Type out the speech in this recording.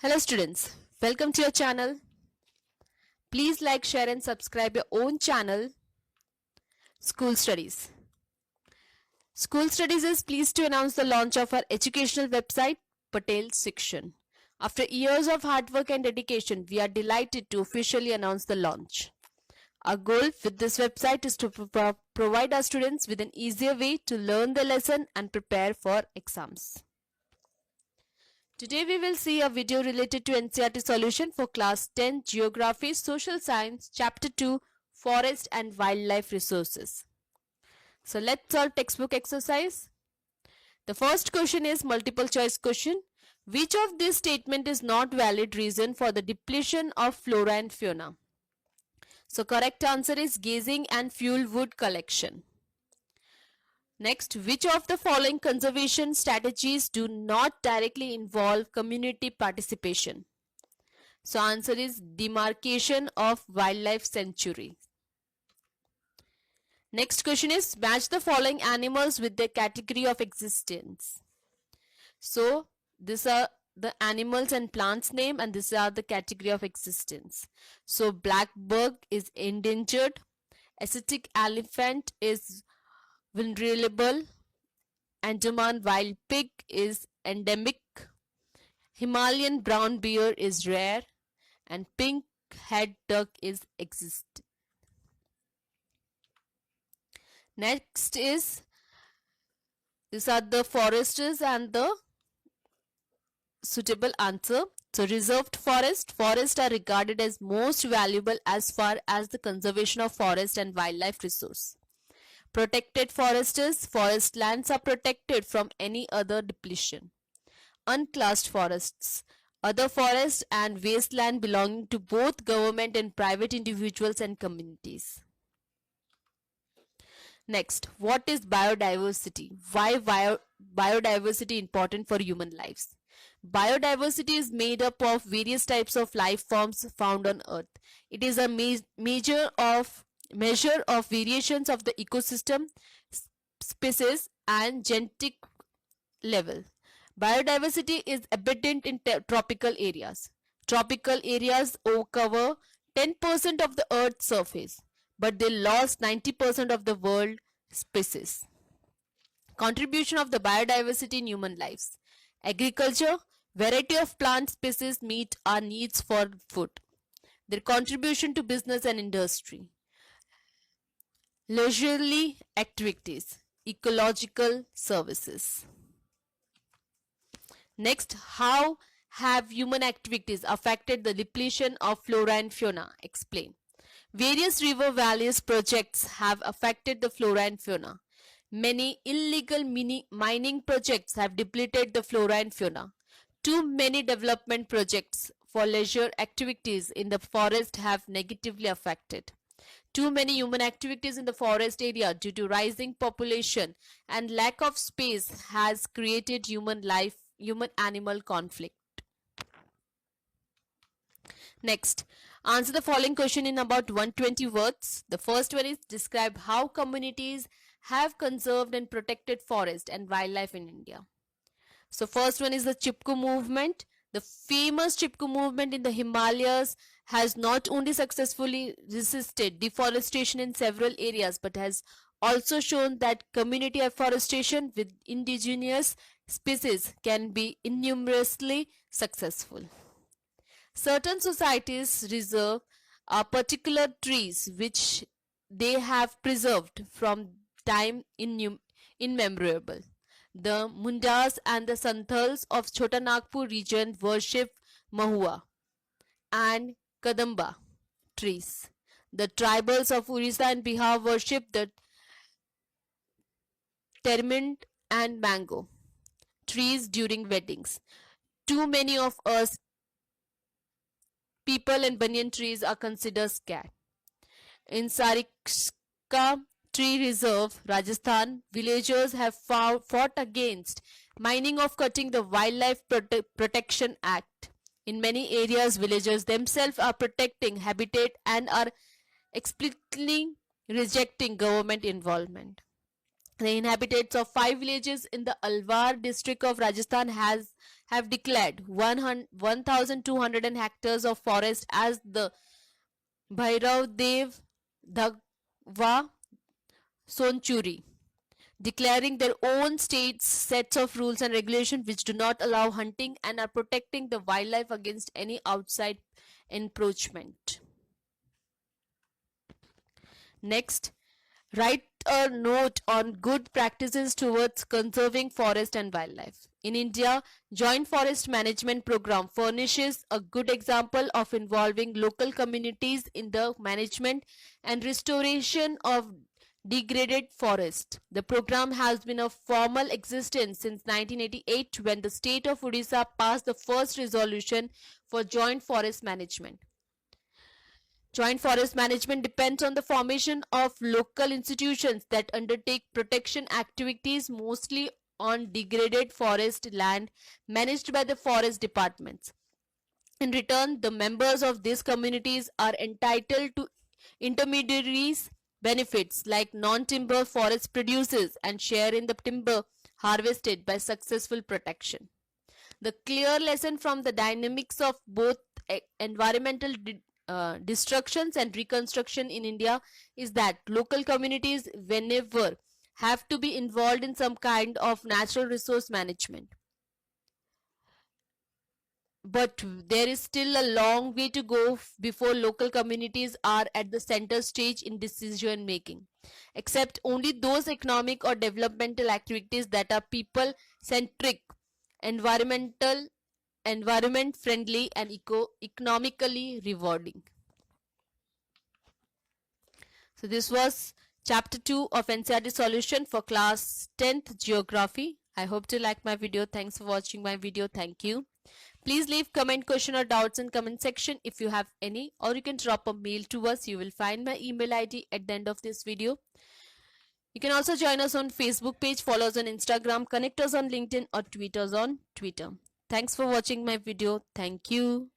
Hello students, welcome to your channel. Please like, share and subscribe your own channel, School Studies. School Studies is pleased to announce the launch of our educational website, Patel Section. After years of hard work and dedication, we are delighted to officially announce the launch. Our goal with this website is to provide our students with an easier way to learn the lesson and prepare for exams. Today we will see a video related to NCERT solution for class 10 Geography, Social Science, Chapter 2 Forest and Wildlife Resources. So let's solve textbook exercise. The first question is multiple choice question. Which of this statement is not valid reason for the depletion of flora and fauna? So correct answer is gazing and fuel wood collection. Next, which of the following conservation strategies do not directly involve community participation? So answer is demarcation of wildlife sanctuary. Next question is match the following animals with their category of existence. So these are the animals and plants name and these are the category of existence. So blackbird is endangered, Asiatic elephant is vulnerable, Andaman wild pig is endemic, Himalayan brown bear is rare, and pink head duck is exist. Next is these are the foresters and the suitable answer. So reserved forests are regarded as most valuable as far as the conservation of forest and wildlife resource. Protected forest lands are protected from any other depletion. Unclassed forests, other forests and wasteland belonging to both government and private individuals and communities. Next, what is biodiversity? Why biodiversity important for human lives? Biodiversity is made up of various types of life forms found on earth. It is a measure of variations of the ecosystem, species and genetic level. Biodiversity is abundant in tropical areas. Tropical areas cover 10% of the earth's surface, but they lost 90% of the world species. Contribution of the biodiversity in human lives. Agriculture, variety of plant species meet our needs for food. Their contribution to business and industry. Leisurely activities, ecological services. Next, how have human activities affected the depletion of flora and fauna? Explain. Various river valleys projects have affected the flora and fauna. Many illegal mining projects have depleted the flora and fauna. Too many development projects for leisure activities in the forest have negatively affected. Too many human activities in the forest area due to rising population and lack of space has created human-animal conflict. Next, answer the following question in about 120 words. The first one is describe how communities have conserved and protected forest and wildlife in India. So first one is the Chipko movement. The famous Chipko movement in the Himalayas has not only successfully resisted deforestation in several areas but has also shown that community afforestation with indigenous species can be innumerously successful. Certain societies reserve particular trees which they have preserved from time immemorial. The Mundas and the Santals of Chota Nagpur region worship Mahua and Kadamba trees. The tribals of Orissa and Bihar worship the tamarind and mango trees during weddings. Too many of us people and banyan trees are considered scared. In Sarika Tree Reserve, Rajasthan, villagers have fought against mining of cutting the Wildlife Protection Act. In many areas, villagers themselves are protecting habitat and are explicitly rejecting government involvement. The inhabitants of 5 villages in the Alwar district of Rajasthan have declared 1,200 hectares of forest as the Bhairav Dev Dhagwa Sonchuri, declaring their own states sets of rules and regulations which do not allow hunting and are protecting the wildlife against any outside encroachment. Next, write a note on good practices towards conserving forest and wildlife. In India, Joint Forest Management Program furnishes a good example of involving local communities in the management and restoration of degraded forest. The program has been of formal existence since 1988 when the state of Odisha passed the first resolution for joint forest management. Joint forest management depends on the formation of local institutions that undertake protection activities mostly on degraded forest land managed by the forest departments. In return, the members of these communities are entitled to intermediaries benefits like non-timber forest producers and share in the timber harvested by successful protection. The clear lesson from the dynamics of both environmental destructions and reconstruction in India is that local communities, whenever, have to be involved in some kind of natural resource management. But there is still a long way to go before local communities are at the center stage in decision making. Except only those economic or developmental activities that are people centric, environmental environment friendly and economically rewarding. So this was chapter 2 of NCERT solution for class 10th geography. I hope you like my video. Thanks for watching my video. Thank you. Please leave comment, question or doubts in comment section if you have any, or you can drop a mail to us. You will find my email ID at the end of this video. You can also join us on Facebook page, follow us on Instagram, connect us on LinkedIn or tweet us on Twitter. Thanks for watching my video. Thank you.